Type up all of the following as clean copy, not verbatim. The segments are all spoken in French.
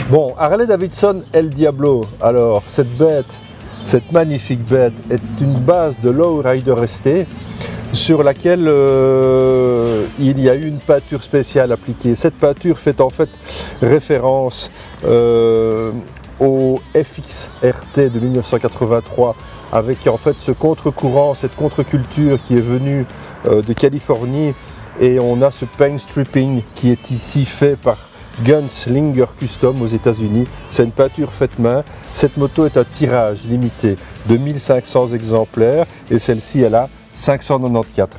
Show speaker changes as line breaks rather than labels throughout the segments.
Bon, Harley-Davidson El Diablo. Alors, cette bête, cette magnifique bête, est une base de Lowrider ST sur laquelle il y a eu une peinture spéciale appliquée. Cette peinture fait en fait référence au FXRT de 1983, avec en fait ce contre-courant, cette contre-culture qui est venue de Californie, et on a ce paint stripping qui est ici fait par Gunslinger Custom aux États-Unis. C'est une peinture faite main. Cette moto est un tirage limité de 1500 exemplaires et celle-ci elle a 594.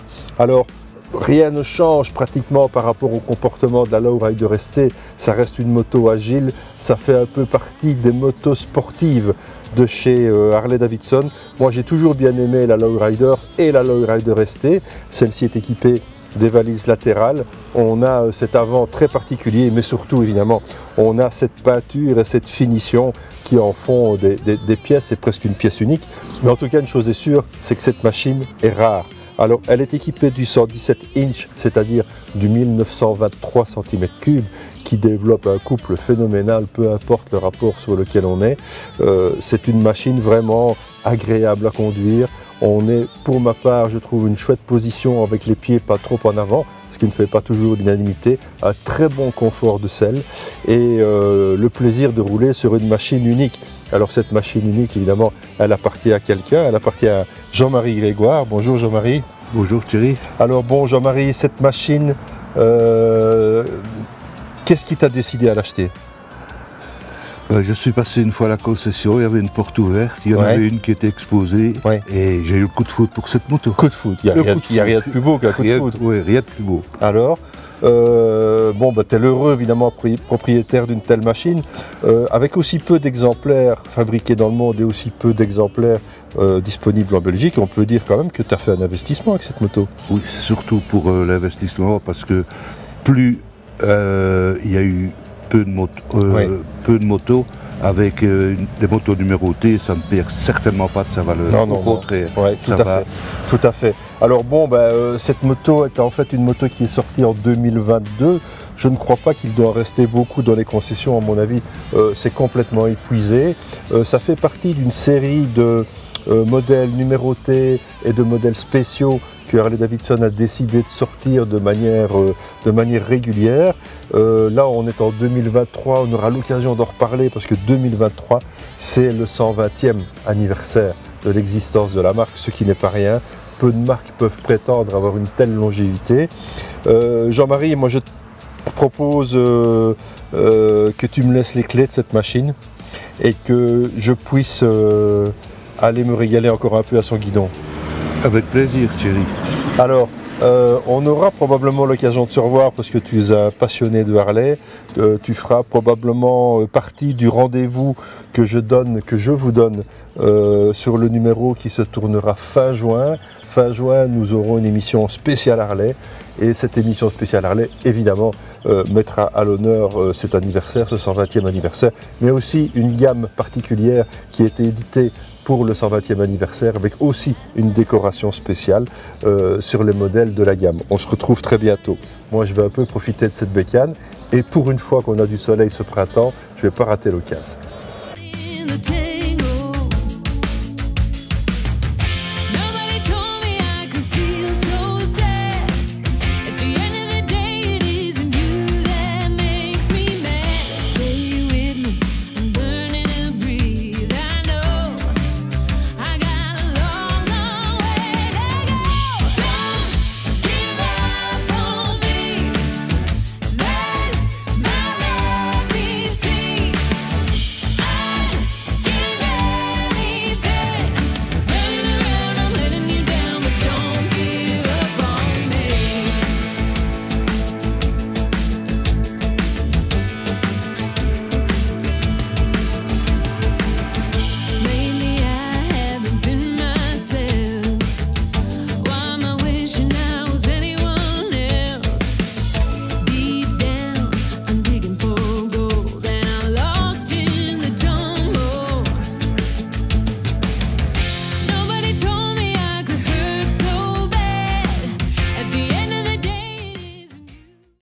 Alors rien ne change pratiquement par rapport au comportement de la Lowrider ST. Ça reste une moto agile, ça fait un peu partie des motos sportives de chez Harley-Davidson. Moi j'ai toujours bien aimé la Lowrider et la Lowrider ST. Celle-ci est équipée des valises latérales, on a cet avant très particulier, mais surtout évidemment on a cette peinture et cette finition qui en font des pièces, c'est presque une pièce unique. Mais en tout cas une chose est sûre, c'est que cette machine est rare. Alors elle est équipée du 117 inch, c'est-à-dire du 1923 cm3, qui développe un couple phénoménal, peu importe le rapport sur lequel on est. C'est une machine vraiment agréable à conduire. On est, pour ma part, je trouve une chouette position avec les pieds pas trop en avant, ce qui ne fait pas toujours l'unanimité, un très bon confort de selle et le plaisir de rouler sur une machine unique. Alors cette machine unique, évidemment, elle appartient à quelqu'un, elle appartient à Jean-Marie Grégoire. Bonjour Jean-Marie.
Bonjour Thierry.
Alors bon Jean-Marie, cette machine, qu'est-ce qui t'a décidé à l'acheter?
Je suis passé une fois à la concession, il y avait une porte ouverte, il y en avait une qui était exposée et j'ai eu le coup de foudre pour cette moto.
Coup de foudre, il n'y a rien de plus beau qu'un coup de foudre.
Oui, rien de plus beau.
Alors, bon, tu es l'heureux évidemment propriétaire d'une telle machine, avec aussi peu d'exemplaires fabriqués dans le monde et aussi peu d'exemplaires disponibles en Belgique, on peut dire quand même que tu as fait un investissement avec cette moto.
Oui, c'est surtout pour l'investissement parce que plus il y a eu peu de motos, avec des motos numérotées, ça ne perd certainement pas de sa valeur.
Non,
au contraire,
tout à fait. Alors bon, cette moto est en fait une moto qui est sortie en 2022. Je ne crois pas qu'il doit rester beaucoup dans les concessions, à mon avis, c'est complètement épuisé. Ça fait partie d'une série de modèles numérotés et de modèles spéciaux que Harley-Davidson a décidé de sortir de manière régulière. Là, on est en 2023, on aura l'occasion d'en reparler parce que 2023, c'est le 120e anniversaire de l'existence de la marque, ce qui n'est pas rien. Peu de marques peuvent prétendre avoir une telle longévité. Jean-Marie, moi je te propose que tu me laisses les clés de cette machine et que je puisse aller me régaler encore un peu à son guidon.
Avec plaisir Thierry.
Alors, on aura probablement l'occasion de se revoir parce que tu es un passionné de Harley. Tu feras probablement partie du rendez-vous que je vous donne sur le numéro qui se tournera fin juin. Fin juin, nous aurons une émission spéciale Harley et cette émission spéciale Harley, évidemment, mettra à l'honneur cet anniversaire, ce 120e anniversaire, mais aussi une gamme particulière qui a été éditée pour le 120e anniversaire avec aussi une décoration spéciale sur les modèles de la gamme. On se retrouve très bientôt. Moi je vais un peu profiter de cette bécane et pour une fois qu'on a du soleil ce printemps, je ne vais pas rater l'occasion.